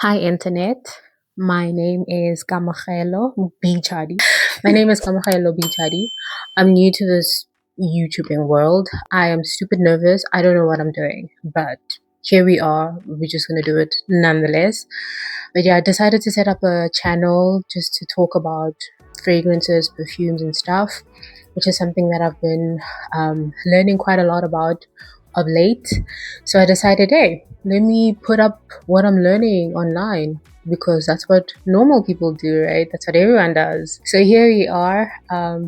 Hi, Internet. My name is Kamachelo Bichadi. My name is Kamachelo Bichadi. I'm new to this YouTubing world. I am super nervous. I don't know what I'm doing, but here we are. We're just going to do it nonetheless. But yeah, I decided to set up a channel just to talk about fragrances, perfumes, and stuff, which is something that I've been learning quite a lot about of late. So I decided, hey, let me put up what I'm learning online because that's what normal people do, right? That's what everyone does. So here we are.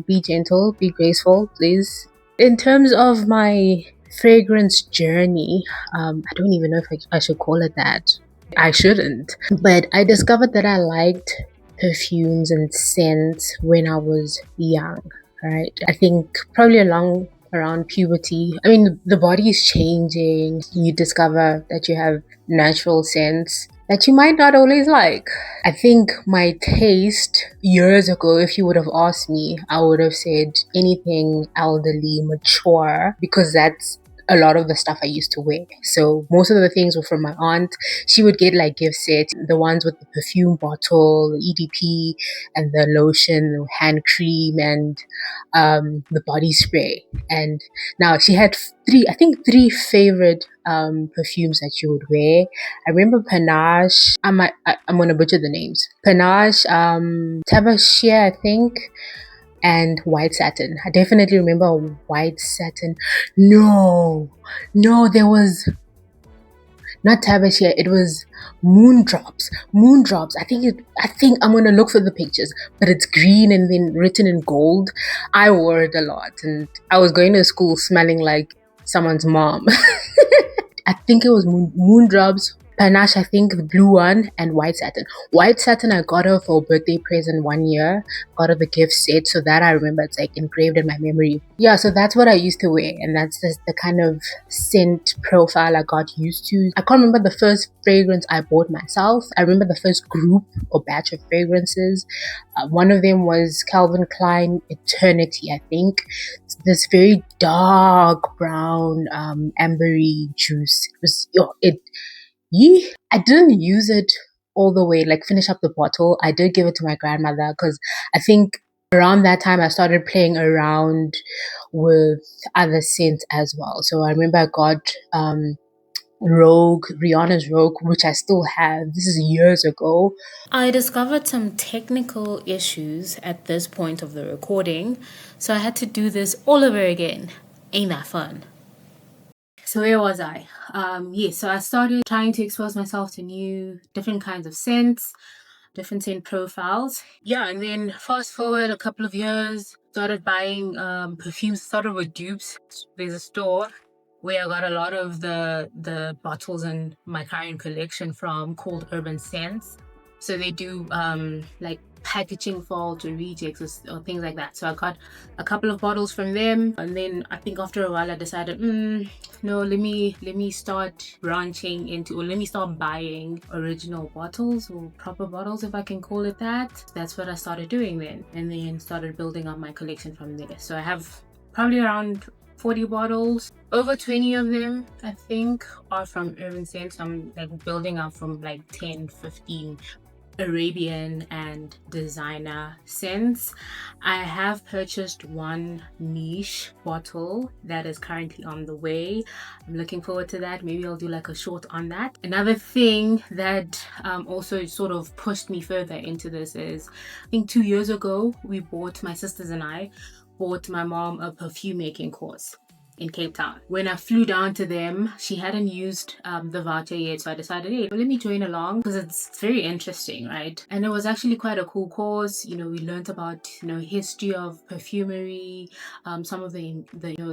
Be gentle, be graceful, please. In terms of my fragrance journey, I don't even know if I should call it that. I shouldn't. But I discovered that I liked perfumes and scents when I was young, right? I think probably along around puberty. I mean, the body is changing. You discover that you have natural scents that you might not always like. I think my taste years ago, if you would have asked me, I would have said anything elderly, mature, because that's a lot of the stuff I used to wear. So most of the things were from my aunt. She would get like gift sets, the ones with the perfume bottle, the EDP, and the lotion, the hand cream, and the body spray. And now she had three favorite perfumes that she would wear. I remember Panache. I'm gonna butcher the names. Panache, Tabashir, I think, and white satin. I definitely remember white satin. No, no, there was not Tabashir. It was Moondrops. Moondrops. I think I'm gonna look for the pictures, but it's green and then written in gold. I wore it a lot, and I was going to school smelling like someone's mom. I think it was Moondrops, Panache, I think the blue one, and white satin. White satin I got her for a birthday present one year. Got her the gift set, so that I remember, it's like engraved in my memory. Yeah, so that's what I used to wear, and that's just the kind of scent profile I got used to. I can't remember the first fragrance I bought myself. I remember the first group or batch of fragrances. One of them was Calvin Klein Eternity, I think. It's this very dark brown, ambery juice. It was, I didn't use it all the way, like finish up the bottle. I did give it to my grandmother because I think around that time I started playing around with other scents as well. So I remember I got Rogue, Rihanna's Rogue, which I still have. This is years ago. I discovered some technical issues at this point of the recording, so I had to do this all over again. Ain't that fun? So where was I? So I started trying to expose myself to different kinds of scents, different scent profiles. Yeah, and then fast forward a couple of years, started buying perfumes. Started with dupes. There's a store where I got a lot of the bottles in my current collection from, called Urban Scents. So they do like packaging faults or rejects or things like that. So I got a couple of bottles from them, and then I think after a while I decided, no, let me start branching into, or let me start buying original bottles, or proper bottles, if I can call it that. That's what I started doing then, and then started building up my collection from there. So I have probably around 40 bottles. Over 20 of them, I think, are from Urban Scents. I'm like building up from like 10, 15 Arabian and designer scents. I have purchased one niche bottle that is currently on the way. I'm looking forward to that. Maybe I'll do like a short on that. Another thing that also sort of pushed me further into this is, I think 2 years ago, my sisters and I bought my mom a perfume making course in Cape Town. When I flew down to them, she hadn't used the voucher yet, so I decided, hey, let me join along because it's very interesting, right? And it was actually quite a cool course. We learned about history of perfumery, some of the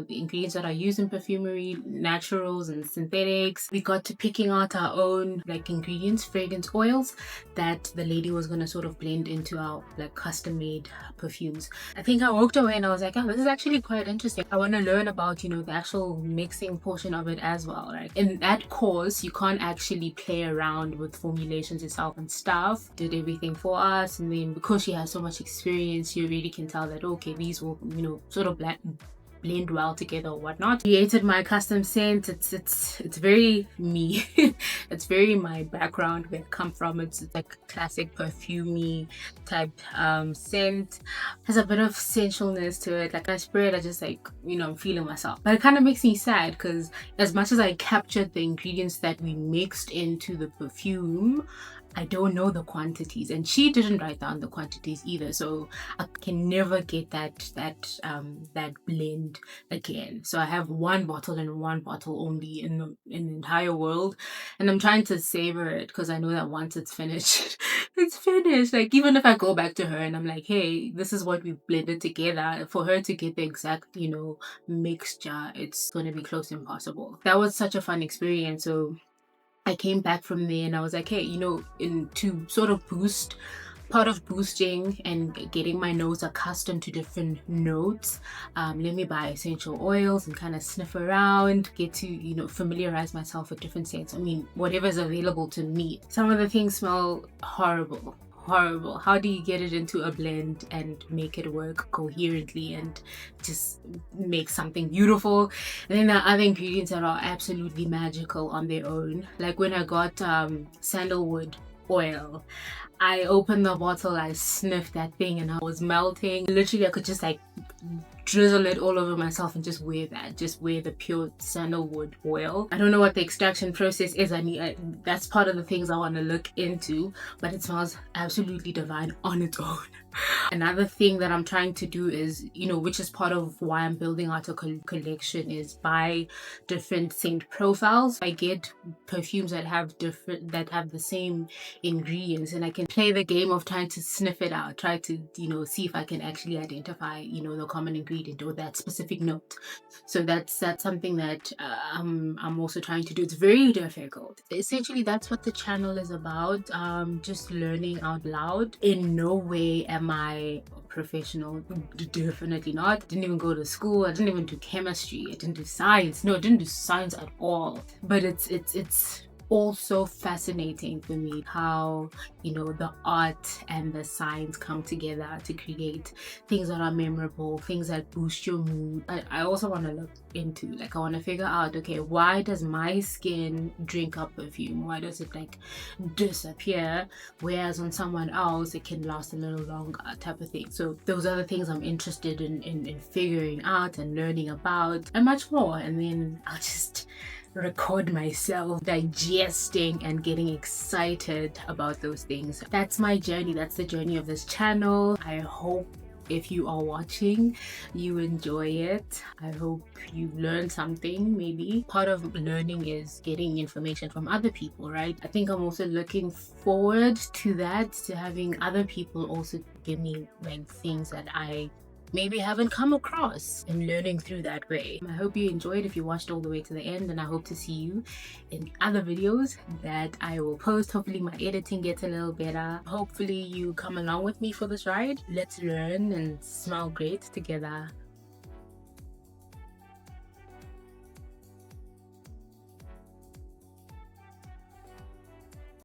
ingredients that are used in perfumery, naturals and synthetics. We got to picking out our own like ingredients, fragrance oils that the lady was gonna sort of blend into our like custom made perfumes. I think I walked away and I was like, oh, this is actually quite interesting. I want to learn about the actual mixing portion of it as well, right? In that course, you can't actually play around with formulations yourself and stuff. Did everything for us, and then because she has so much experience, you really can tell that, okay, these will sort of blend well together or whatnot. Created my custom scent. It's very me. It's very my background, where I come from. It's like classic perfumey type scent. Has a bit of sensualness to it. Like I spray it, I just like, I'm feeling myself. But it kind of makes me sad because as much as I captured the ingredients that we mixed into the perfume, I don't know the quantities, and she didn't write down the quantities either, so I can never get that blend again. So I have one bottle and one bottle only in the entire world, and I'm trying to savor it because I know that once it's finished, it's finished. Like even if I go back to her and I'm like, hey, this is what we blended together, for her to get the exact mixture, it's gonna be close to impossible. That was such a fun experience. So I came back from there and I was like, hey, in to sort of boost, part of boosting and getting my nose accustomed to different notes, let me buy essential oils and kind of sniff around, get to familiarize myself with different scents. I mean, whatever's available to me. Some of the things smell horrible. How do you get it into a blend and make it work coherently and just make something beautiful? And then there are other ingredients that are absolutely magical on their own. Like when I got sandalwood oil, I opened the bottle, I sniffed that thing, and I was melting. Literally, I could just like drizzle it all over myself and just wear the pure sandalwood oil. I don't know what the extraction process is. That's part of the things I want to look into, but it smells absolutely divine on its own. Another thing that I'm trying to do is, which is part of why I'm building out a collection, is buy different scent profiles. I get perfumes that have the same ingredients, and I can play the game of trying to sniff it out, try to see if I can actually identify the common ingredient or that specific note. So that's something that I'm also trying to do. It's very difficult. Essentially, that's what the channel is about. Just learning out loud. In no way am I professional, definitely not. I didn't even go to school. I didn't even do chemistry. I didn't do science. No, I didn't do science at all. But it's also fascinating for me how the art and the science come together to create things that are memorable, things that boost your mood. I also want to look into, I want to figure out, okay, why does my skin drink up perfume? Why does it disappear, whereas on someone else it can last a little longer, type of thing. So those are the things I'm interested in figuring out and learning about, and much more. And then I'll just record myself digesting and getting excited about those things. That's my journey. That's the journey of this channel. I hope if you are watching, you enjoy it. I hope you learned something. Maybe part of learning is getting information from other people, right? I think I'm also looking forward to that, to having other people also give me things that I maybe haven't come across, and learning through that way. I hope you enjoyed if you watched all the way to the end, and I hope to see you in other videos that I will post. Hopefully my editing gets a little better. Hopefully you come along with me for this ride. Let's learn and smell great together.